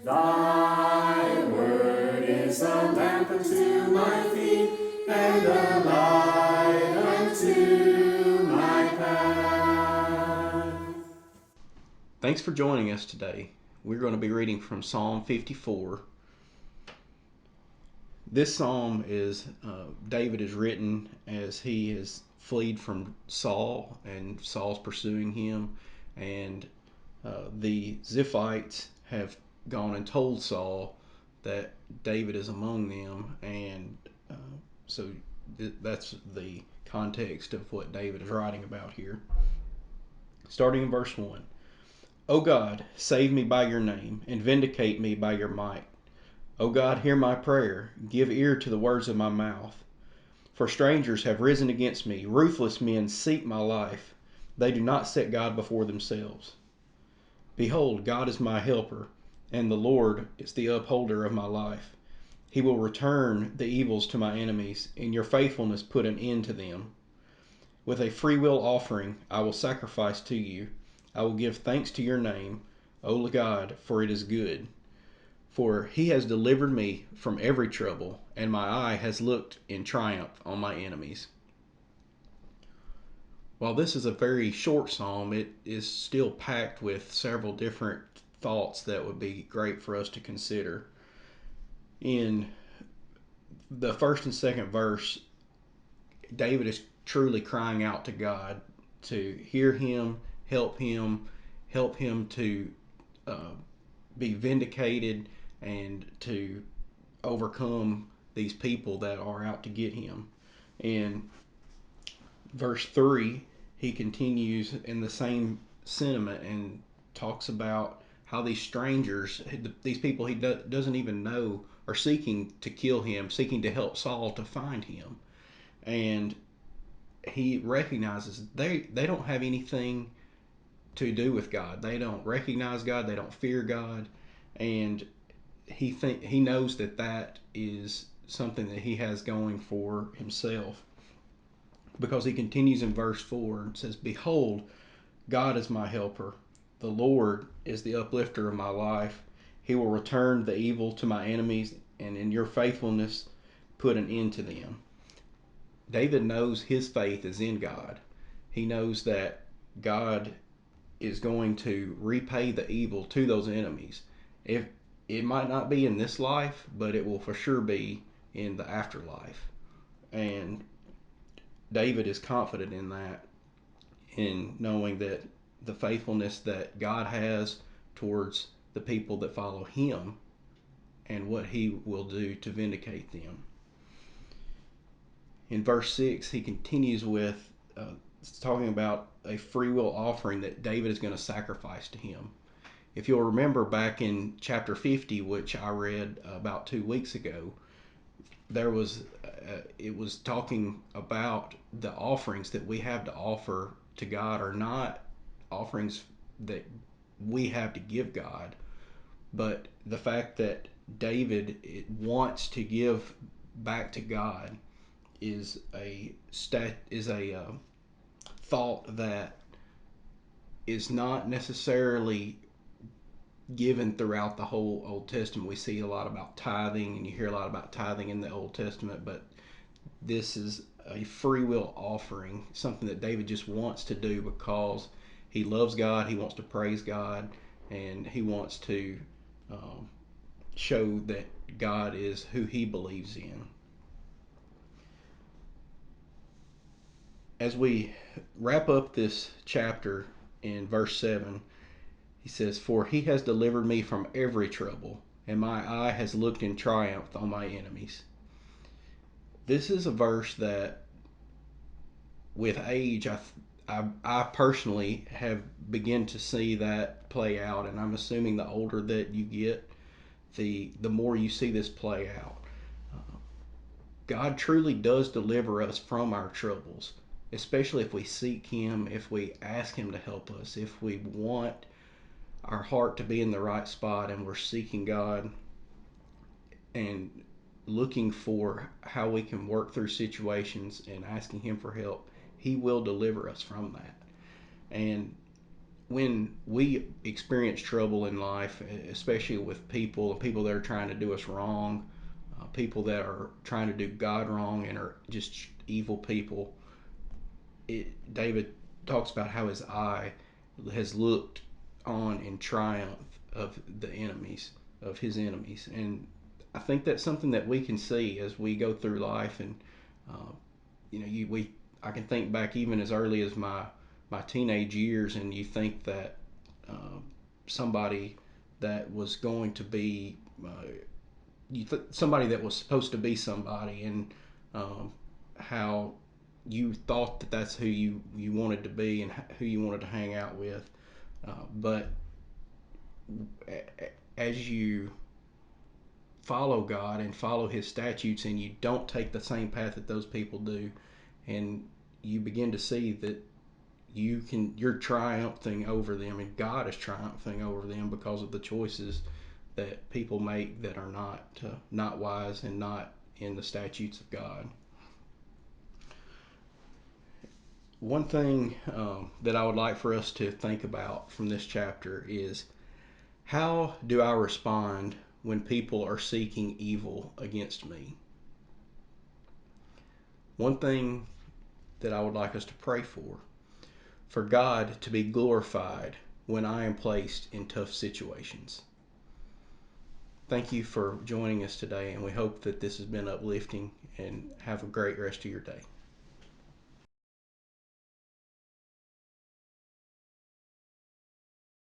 Thy word is a lamp unto my feet, and a light unto my path. Thanks for joining us today. We're going to be reading from Psalm 54. This psalm is David is written as he has fled from Saul, and Saul's pursuing him, and the Ziphites have gone and told Saul that David is among them, and so that's the context of what David is writing about here. Starting in verse 1. O God, save me by your name, and vindicate me by your might. O God, hear my prayer. Give ear to the words of my mouth. For strangers have risen against me. Ruthless men seek my life. They do not set God before themselves. Behold, God is my helper, and the Lord is the upholder of my life. He will return the evils to my enemies. In your faithfulness put an end to them. With a freewill offering I will sacrifice to you. I will give thanks to your name, O God, for it is good. For he has delivered me from every trouble, and my eye has looked in triumph on my enemies. While this is a very short psalm, it is still packed with several different thoughts that would be great for us to consider. In the first and second verse, David is truly crying out to God to hear him, help him, to uh, be vindicated and to overcome these people that are out to get him. In verse 3, he continues in the same sentiment and talks about how these strangers, these people he doesn't even know, are seeking to kill him, seeking to help Saul to find him. And he recognizes they don't have anything to do with God. They don't recognize God. They don't fear God, and he knows that is something that he has going for himself, because he continues in verse 4 and says, "Behold, God is my helper. The Lord is the uplifter of my life. He will return the evil to my enemies, and in your faithfulness put an end to them." David knows his faith is in God. He knows that God is going to repay the evil to those enemies. If it might not be in this life, but it will for sure be in the afterlife. And David is confident in that, in knowing that the faithfulness that God has towards the people that follow him and what he will do to vindicate them. In verse 6, he continues with talking about a free will offering that David is going to sacrifice to him. If you'll remember back in chapter 50, which I read about 2 weeks ago, it was talking about the offerings that we have to offer to God are not offerings that we have to give God, but the fact that David wants to give back to God is a thought that is not necessarily given throughout the whole Old Testament. We see a lot about tithing, and you hear a lot about tithing in the Old Testament, but this is a free will offering, something that David just wants to do because he loves God, he wants to praise God, and he wants to um, show that God is who he believes in. As we wrap up this chapter in verse 7, he says, "For he has delivered me from every trouble, and my eye has looked in triumph on my enemies." This is a verse that, with age, I personally have begun to see that play out, and I'm assuming the older that you get, the more you see this play out. God truly does deliver us from our troubles, especially if we seek Him, if we ask Him to help us, if we want our heart to be in the right spot and we're seeking God and looking for how we can work through situations and asking Him for help. He will deliver us from that. And when we experience trouble in life, especially with people that are trying to do us wrong, people that are trying to do God wrong and are just evil people, David talks about how his eye has looked on in triumph of the enemies, of his enemies. And I think that's something that we can see as we go through life. And uh, I can think back even as early as my teenage years, and you think that uh, somebody that was going to be somebody that was supposed to be somebody, and um, how you thought that that's who you wanted to be and who you wanted to hang out with. But as you follow God and follow His statutes, and you don't take the same path that those people do, and you begin to see that you're triumphing over them, and God is triumphing over them because of the choices that people make that are not wise and not in the statutes of God. One thing that I would like for us to think about from this chapter is, how do I respond when people are seeking evil against me? One thing that I would like us to pray for God to be glorified when I am placed in tough situations. Thank you for joining us today, and we hope that this has been uplifting, and have a great rest of your day.